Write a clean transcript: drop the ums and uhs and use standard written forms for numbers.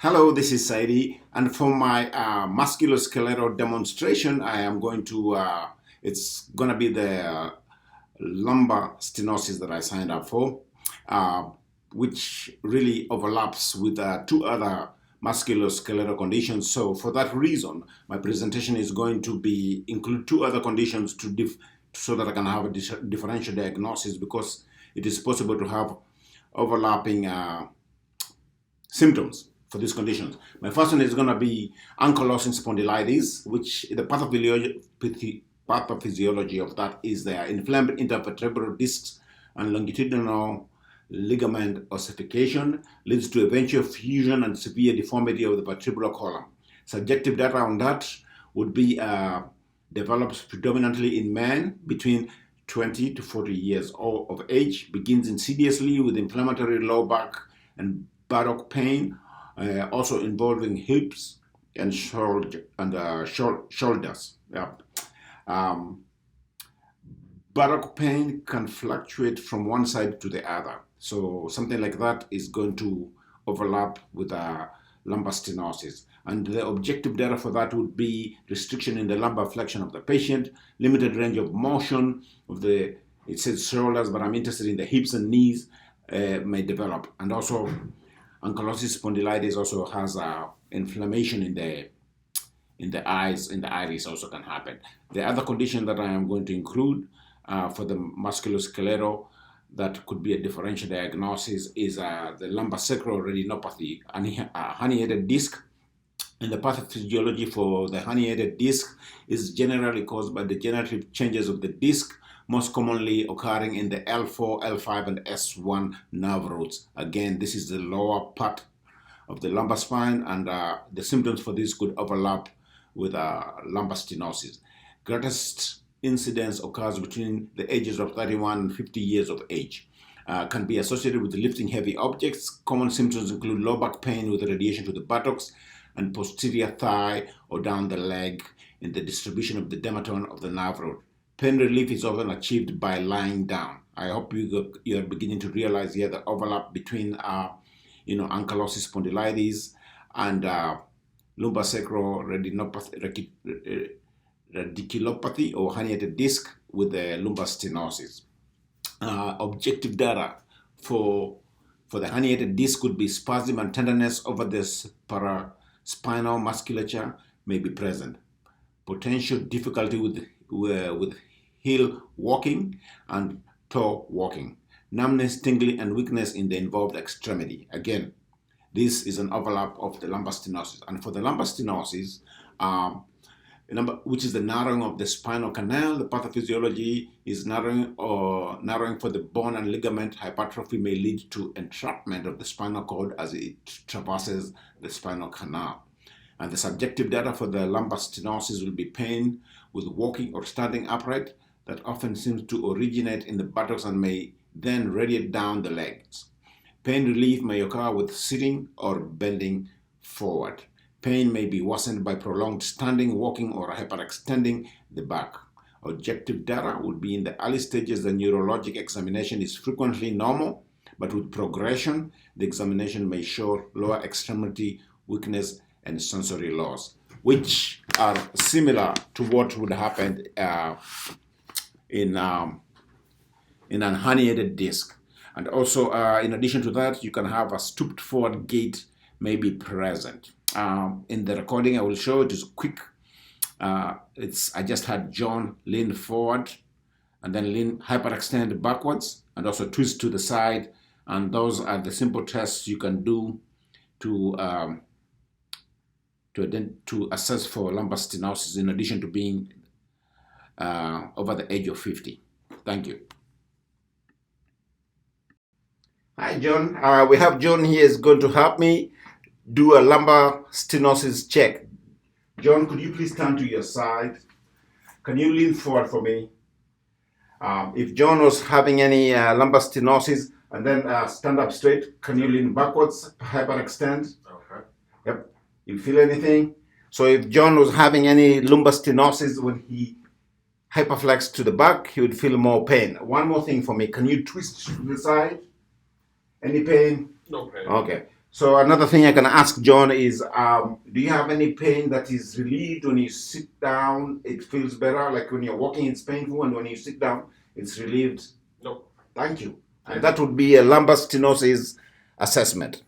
Hello, this is Saidi, and for my musculoskeletal demonstration, I am going to, it's going to be the lumbar stenosis that I signed up for, uh, which really overlaps with two other musculoskeletal conditions. So for that reason, my presentation is going to be include two other conditions so that I can have a differential diagnosis, because it is possible to have overlapping symptoms for these conditions. My first one is going to be ankylosing spondylitis, which the pathophysiology of that is the inflamed intervertebral discs and longitudinal ligament ossification leads to eventual fusion and severe deformity of the vertebral column. Subjective data on that would be develops predominantly in men between 20 to 40 years of age, begins insidiously with inflammatory low back and buttock pain, also involving hips and shoulders. Yeah. Um, Buttock pain can fluctuate from one side to the other. So something like that is going to overlap with lumbar stenosis. And the objective data for that would be restriction in the lumbar flexion of the patient, limited range of motion of it says shoulders, but I'm interested in the hips and knees may develop. And also ankylosing spondylitis also has inflammation in the eyes, in the iris also can happen. The other condition that I am going to include for the musculoskeletal that could be a differential diagnosis is the lumbar sacral retinopathy, herniated disc. And the pathophysiology for the herniated disc is generally caused by degenerative changes of the disc, most commonly occurring in the L4, L5, and S1 nerve roots. Again, this is the lower part of the lumbar spine, and the symptoms for this could overlap with lumbar stenosis. Greatest incidence occurs between the ages of 31 and 50 years of age. Can be associated with lifting heavy objects. Common symptoms include low back pain with radiation to the buttocks and posterior thigh or down the leg in the distribution of the dermatome of the nerve root. Pain relief is often achieved by lying down. I hope you are beginning to realize here the overlap between ankylosing spondylitis and lumbar sacral radiculopathy or herniated disc with the lumbar stenosis. Objective data for the herniated disc could be spasm and tenderness over the paraspinal musculature may be present. Potential difficulty with heel walking and toe walking. Numbness, tingling, and weakness in the involved extremity. Again, this is an overlap of the lumbar stenosis. And for the lumbar stenosis, which is the narrowing of the spinal canal, the pathophysiology is narrowing for the bone and ligament. Hypertrophy may lead to entrapment of the spinal cord as it traverses the spinal canal. And the subjective data for the lumbar stenosis will be pain with walking or standing upright that often seems to originate in the buttocks and may then radiate down the legs. Pain relief may occur with sitting or bending forward. Pain may be worsened by prolonged standing, walking, or hyperextending the back. Objective data would be in the early stages. The neurologic examination is frequently normal, but with progression, the examination may show lower extremity weakness and sensory loss, which are similar to what would happen in an herniated disc. And also, in addition to that, you can have a stooped forward gait may be present. In the recording, I will show it is quick. I just had John lean forward and then hyperextend backwards and also twist to the side. And those are the simple tests you can do to assess for lumbar stenosis, in addition to being over the age of 50. Thank you. Hi, John. We have John here is going to help me do a lumbar stenosis check. John, could you please turn to your side? Can you lean forward for me? If John was having any lumbar stenosis, and then stand up straight, can you lean backwards, hyperextend? Okay. Yep. You feel anything? So if John was having any lumbar stenosis, when he hyperflexed to the back, he would feel more pain. One more thing for me. Can you twist to the side? Any pain? No pain. Okay. So another thing I can ask John is, do you have any pain that is relieved when you sit down? It feels better, like when you're walking, it's painful, and when you sit down, it's relieved. No. Thank you. And that would be a lumbar stenosis assessment.